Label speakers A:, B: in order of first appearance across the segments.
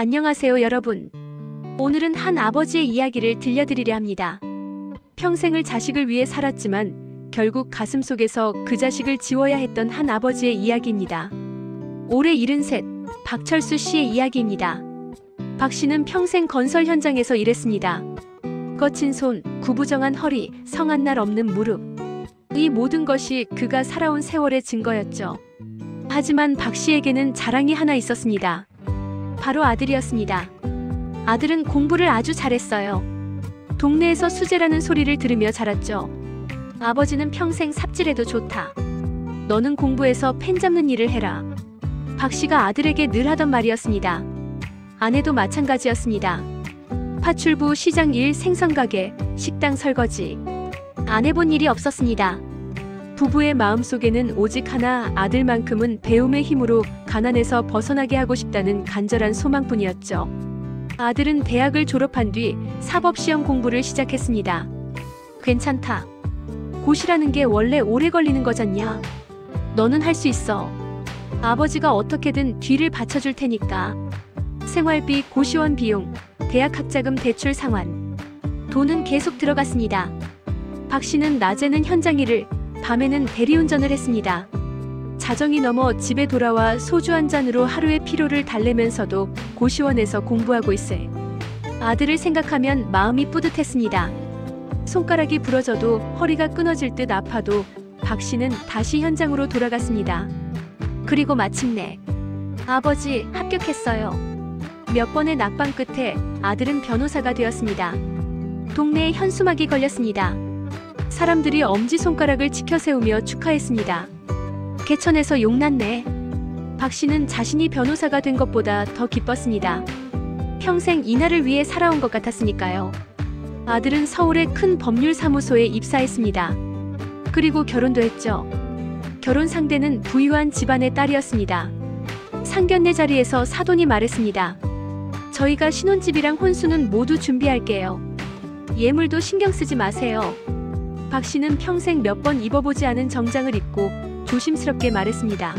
A: 안녕하세요 여러분. 오늘은 한 아버지의 이야기를 들려드리려 합니다. 평생을 자식을 위해 살았지만 결국 가슴속에서 그 자식을 지워야 했던 한 아버지의 이야기입니다. 올해 73, 박철수 씨의 이야기입니다. 박 씨는 평생 건설 현장에서 일했습니다. 거친 손, 구부정한 허리, 성한 날 없는 무릎. 이 모든 것이 그가 살아온 세월의 증거였죠. 하지만 박 씨에게는 자랑이 하나 있었습니다. 바로 아들이었습니다. 아들은 공부를 아주 잘했어요. 동네에서 수재라는 소리를 들으며 자랐죠. 아버지는 평생 삽질해도 좋다. 너는 공부해서 펜 잡는 일을 해라. 박 씨가 아들에게 늘 하던 말이었습니다. 아내도 마찬가지였습니다. 파출부, 시장 일, 생선가게, 식당 설거지. 안 해본 일이 없었습니다. 부부의 마음속에는 오직 하나, 아들만큼은 배움의 힘으로 가난에서 벗어나게 하고 싶다는 간절한 소망뿐이었죠. 아들은 대학을 졸업한 뒤 사법시험 공부를 시작했습니다. 괜찮다. 고시라는 게 원래 오래 걸리는 거잖냐. 너는 할 수 있어. 아버지가 어떻게든 뒤를 받쳐줄 테니까. 생활비, 고시원 비용, 대학 학자금 대출 상환. 돈은 계속 들어갔습니다. 박 씨는 낮에는 현장 일을, 밤에는 대리운전을 했습니다. 자정이 넘어 집에 돌아와 소주 한 잔으로 하루의 피로를 달래면서도 고시원에서 공부하고 있을 아들을 생각하면 마음이 뿌듯했습니다. 손가락이 부러져도 허리가 끊어질 듯 아파도 박 씨는 다시 현장으로 돌아갔습니다. 그리고 마침내 아버지, 합격했어요. 몇 번의 낙방 끝에 아들은 변호사가 되었습니다. 동네에 현수막이 걸렸습니다. 사람들이 엄지손가락을 치켜세우며 축하했습니다. 개천에서 용났네. 박 씨는 자신이 변호사가 된 것보다 더 기뻤습니다. 평생 이날을 위해 살아온 것 같았으니까요. 아들은 서울의 큰 법률사무소에 입사했습니다. 그리고 결혼도 했죠. 결혼 상대는 부유한 집안의 딸이었습니다. 상견례 자리에서 사돈이 말했습니다. 저희가 신혼집이랑 혼수는 모두 준비할게요. 예물도 신경 쓰지 마세요. 박 씨는 평생 몇 번 입어보지 않은 정장을 입고 조심스럽게 말했습니다.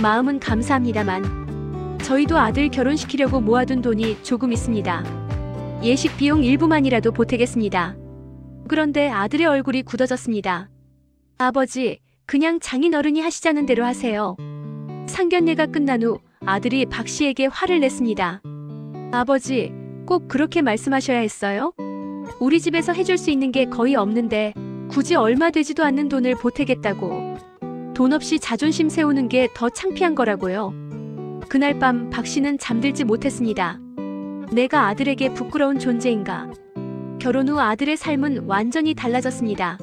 A: 마음은 감사합니다만 저희도 아들 결혼시키려고 모아둔 돈이 조금 있습니다. 예식 비용 일부만이라도 보태겠습니다. 그런데 아들의 얼굴이 굳어졌습니다. 아버지, 그냥 장인어른이 하시자는 대로 하세요. 상견례가 끝난 후 아들이 박 씨에게 화를 냈습니다. 아버지, 꼭 그렇게 말씀하셔야 했어요? 우리 집에서 해줄 수 있는 게 거의 없는데 굳이 얼마 되지도 않는 돈을 보태겠다고. 돈 없이 자존심 세우는 게 더 창피한 거라고요. 그날 밤 박 씨는 잠들지 못했습니다. 내가 아들에게 부끄러운 존재인가. 결혼 후 아들의 삶은 완전히 달라졌습니다.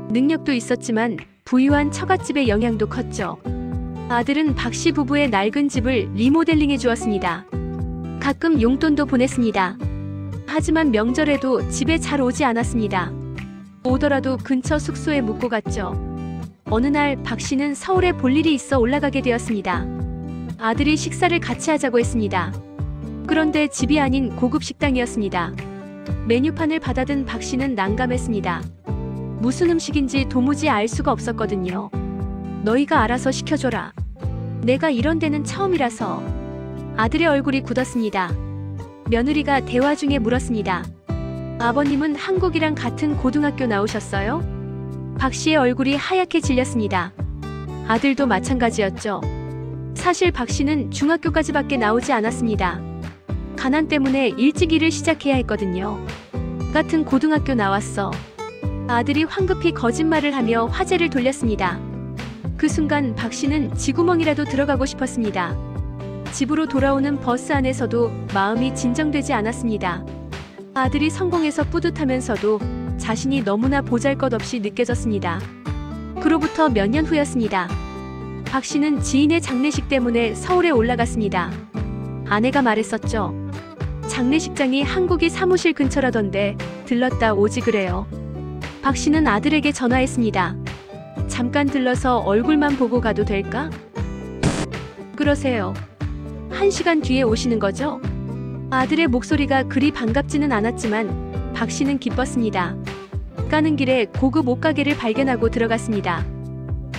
A: 능력도 있었지만 부유한 처갓집의 영향도 컸죠. 아들은 박 씨 부부의 낡은 집을 리모델링해 주었습니다. 가끔 용돈도 보냈습니다. 하지만 명절에도 집에 잘 오지 않았습니다. 오더라도 근처 숙소에 묵고 갔죠. 어느 날 박 씨는 서울에 볼 일이 있어 올라가게 되었습니다. 아들이 식사를 같이 하자고 했습니다. 그런데 집이 아닌 고급 식당이었습니다. 메뉴판을 받아든 박 씨는 난감했습니다. 무슨 음식인지 도무지 알 수가 없었거든요. 너희가 알아서 시켜줘라. 내가 이런 데는 처음이라서. 아들의 얼굴이 굳었습니다. 며느리가 대화 중에 물었습니다. 아버님은 한국이랑 같은 고등학교 나오셨어요? 박 씨의 얼굴이 하얗게 질렸습니다. 아들도 마찬가지였죠. 사실 박 씨는 중학교까지밖에 나오지 않았습니다. 가난 때문에 일찍 일을 시작해야 했거든요. 같은 고등학교 나왔어. 아들이 황급히 거짓말을 하며 화제를 돌렸습니다. 그 순간 박 씨는 쥐구멍이라도 들어가고 싶었습니다. 집으로 돌아오는 버스 안에서도 마음이 진정되지 않았습니다. 아들이 성공해서 뿌듯하면서도 자신이 너무나 보잘것없이 느껴졌습니다. 그로부터 몇 년 후였습니다. 박 씨는 지인의 장례식 때문에 서울에 올라갔습니다. 아내가 말했었죠. 장례식장이 한국이 사무실 근처라던데 들렀다 오지 그래요. 박 씨는 아들에게 전화했습니다. 잠깐 들러서 얼굴만 보고 가도 될까? 그러세요. 1시간 뒤에 오시는 거죠? 아들의 목소리가 그리 반갑지는 않았지만 박 씨는 기뻤습니다. 가는 길에 고급 옷가게를 발견하고 들어갔습니다.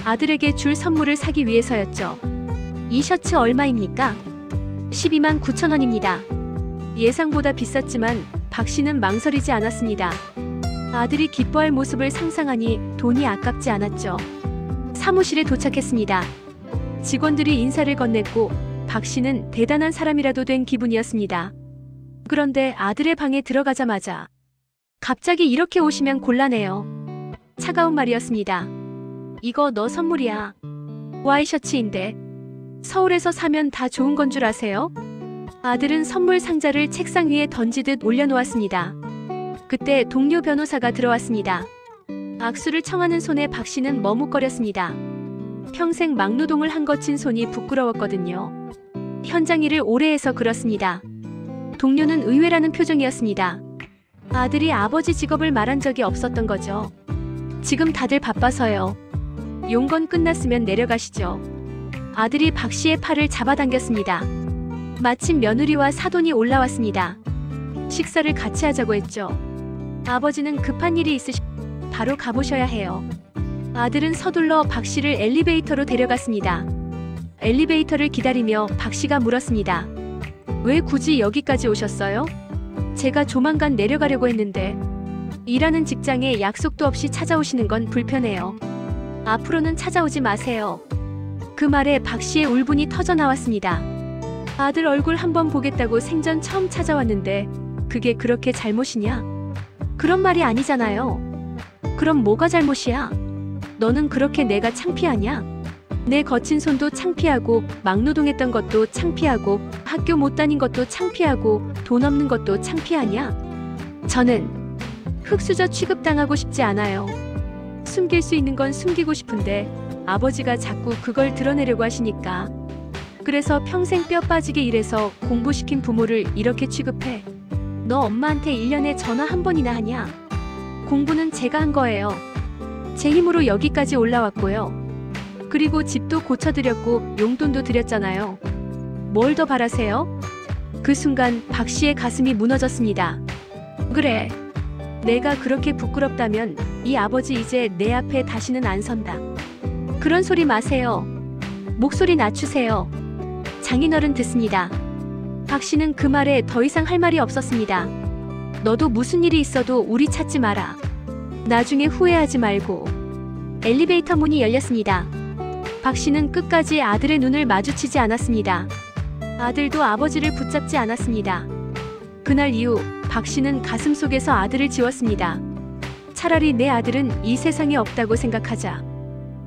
A: 아들에게 줄 선물을 사기 위해서였죠. 이 셔츠 얼마입니까? 12만 9천 원입니다. 예상보다 비쌌지만 박 씨는 망설이지 않았습니다. 아들이 기뻐할 모습을 상상하니 돈이 아깝지 않았죠. 사무실에 도착했습니다. 직원들이 인사를 건넸고 박 씨는 대단한 사람이라도 된 기분이었습니다. 그런데 아들의 방에 들어가자마자 갑자기 이렇게 오시면 곤란해요. 차가운 말이었습니다. 이거 너 선물이야. 와이셔츠인데 서울에서 사면 다 좋은 건 줄 아세요? 아들은 선물 상자를 책상 위에 던지듯 올려놓았습니다. 그때 동료 변호사가 들어왔습니다. 악수를 청하는 손에 박 씨는 머뭇거렸습니다. 평생 막노동을 한 거친 손이 부끄러웠거든요. 현장 일을 오래 해서 그렇습니다. 동료는 의외라는 표정이었습니다. 아들이 아버지 직업을 말한 적이 없었던 거죠. 지금 다들 바빠서요. 용건 끝났으면 내려가시죠. 아들이 박 씨의 팔을 잡아당겼습니다. 마침 며느리와 사돈이 올라왔습니다. 식사를 같이 하자고 했죠. 아버지는 급한 일이 바로 가보셔야 해요. 아들은 서둘러 박 씨를 엘리베이터로 데려갔습니다. 엘리베이터를 기다리며 박 씨가 물었습니다. 왜 굳이 여기까지 오셨어요? 제가 조만간 내려가려고 했는데 일하는 직장에 약속도 없이 찾아오시는 건 불편해요. 앞으로는 찾아오지 마세요. 그 말에 박 씨의 울분이 터져 나왔습니다. 아들 얼굴 한번 보겠다고 생전 처음 찾아왔는데 그게 그렇게 잘못이냐? 그런 말이 아니잖아요. 그럼 뭐가 잘못이야? 너는 그렇게 내가 창피하냐? 내 거친 손도 창피하고 막노동했던 것도 창피하고 학교 못 다닌 것도 창피하고 돈 없는 것도 창피하냐? 저는 흙수저 취급당하고 싶지 않아요. 숨길 수 있는 건 숨기고 싶은데 아버지가 자꾸 그걸 드러내려고 하시니까. 그래서 평생 뼈 빠지게 일해서 공부시킨 부모를 이렇게 취급해. 너 엄마한테 1년에 전화 한 번이나 하냐? 공부는 제가 한 거예요. 제 힘으로 여기까지 올라왔고요. 그리고 집도 고쳐드렸고 용돈도 드렸잖아요. 뭘 더 바라세요? 그 순간 박 씨의 가슴이 무너졌습니다. 그래. 내가 그렇게 부끄럽다면 이 아버지 이제 내 앞에 다시는 안 선다. 그런 소리 마세요. 목소리 낮추세요. 장인어른 듣습니다. 박 씨는 그 말에 더 이상 할 말이 없었습니다. 너도 무슨 일이 있어도 우리 찾지 마라. 나중에 후회하지 말고. 엘리베이터 문이 열렸습니다. 박 씨는 끝까지 아들의 눈을 마주치지 않았습니다. 아들도 아버지를 붙잡지 않았습니다. 그날 이후 박 씨는 가슴속에서 아들을 지웠습니다. 차라리 내 아들은 이 세상에 없다고 생각하자.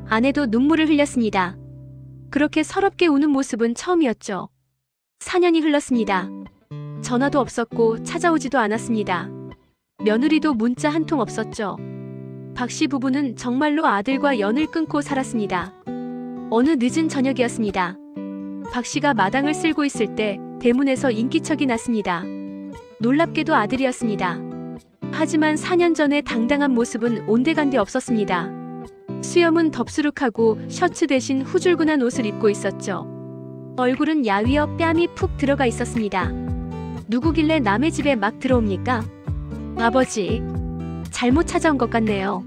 A: 아내도 눈물을 흘렸습니다. 그렇게 서럽게 우는 모습은 처음이었죠. 4년이 흘렀습니다. 전화도 없었고 찾아오지도 않았습니다. 며느리도 문자 한 통 없었죠. 박 씨 부부는 정말로 아들과 연을 끊고 살았습니다. 어느 늦은 저녁이었습니다. 박 씨가 마당을 쓸고 있을 때 대문에서 인기척이 났습니다. 놀랍게도 아들이었습니다. 하지만 4년 전의 당당한 모습은 온데간데 없었습니다. 수염은 덥수룩하고 셔츠 대신 후줄근한 옷을 입고 있었죠. 얼굴은 야위어 뺨이 푹 들어가 있었습니다. 누구길래 남의 집에 막 들어옵니까? 아버지, 잘못 찾아온 것 같네요.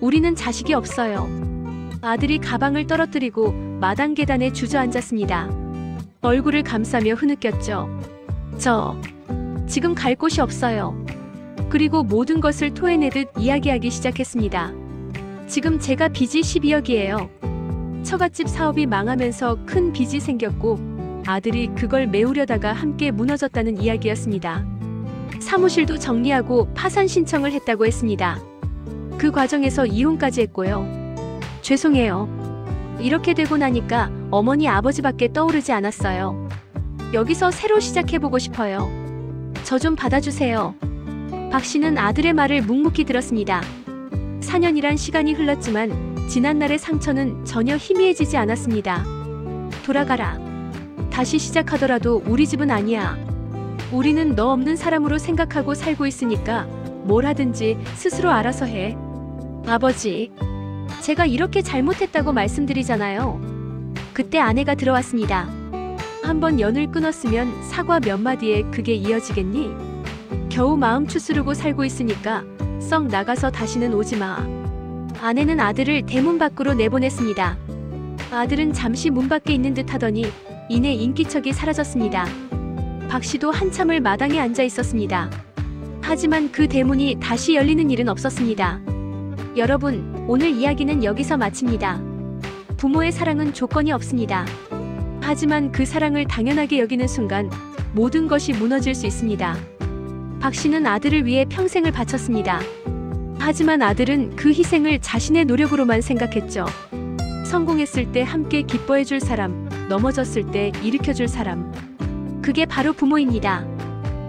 A: 우리는 자식이 없어요. 아들이 가방을 떨어뜨리고 마당 계단에 주저앉았습니다. 얼굴을 감싸며 흐느꼈죠. 지금 갈 곳이 없어요. 그리고 모든 것을 토해내듯 이야기하기 시작했습니다. 지금 제가 빚이 12억이에요. 처갓집 사업이 망하면서 큰 빚이 생겼고 아들이 그걸 메우려다가 함께 무너졌다는 이야기였습니다. 사무실도 정리하고 파산 신청을 했다고 했습니다. 그 과정에서 이혼까지 했고요. 죄송해요. 이렇게 되고 나니까 어머니 아버지밖에 떠오르지 않았어요. 여기서 새로 시작해보고 싶어요. 저 좀 받아주세요. 박 씨는 아들의 말을 묵묵히 들었습니다. 4년이란 시간이 흘렀지만 지난날의 상처는 전혀 희미해지지 않았습니다. 돌아가라. 다시 시작하더라도 우리 집은 아니야. 우리는 너 없는 사람으로 생각하고 살고 있으니까 뭘 하든지 스스로 알아서 해. 아버지, 제가 이렇게 잘못했다고 말씀드리잖아요. 그때 아내가 들어왔습니다. 한번 연을 끊었으면 사과 몇 마디에 그게 이어지겠니? 겨우 마음 추스르고 살고 있으니까 썩 나가서 다시는 오지 마. 아내는 아들을 대문 밖으로 내보냈습니다. 아들은 잠시 문 밖에 있는 듯 하더니 이내 인기척이 사라졌습니다. 박 씨도 한참을 마당에 앉아 있었습니다. 하지만 그 대문이 다시 열리는 일은 없었습니다. 여러분, 오늘 이야기는 여기서 마칩니다. 부모의 사랑은 조건이 없습니다. 하지만 그 사랑을 당연하게 여기는 순간 모든 것이 무너질 수 있습니다. 박 씨는 아들을 위해 평생을 바쳤습니다. 하지만 아들은 그 희생을 자신의 노력으로만 생각했죠. 성공했을 때 함께 기뻐해줄 사람, 넘어졌을 때 일으켜줄 사람. 그게 바로 부모입니다.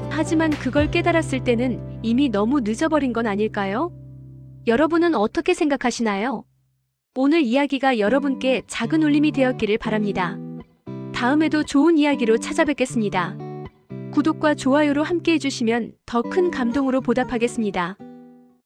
A: 하지만 그걸 깨달았을 때는 이미 너무 늦어버린 건 아닐까요? 여러분은 어떻게 생각하시나요? 오늘 이야기가 여러분께 작은 울림이 되었기를 바랍니다. 다음에도 좋은 이야기로 찾아뵙겠습니다. 구독과 좋아요로 함께 해주시면 더 큰 감동으로 보답하겠습니다.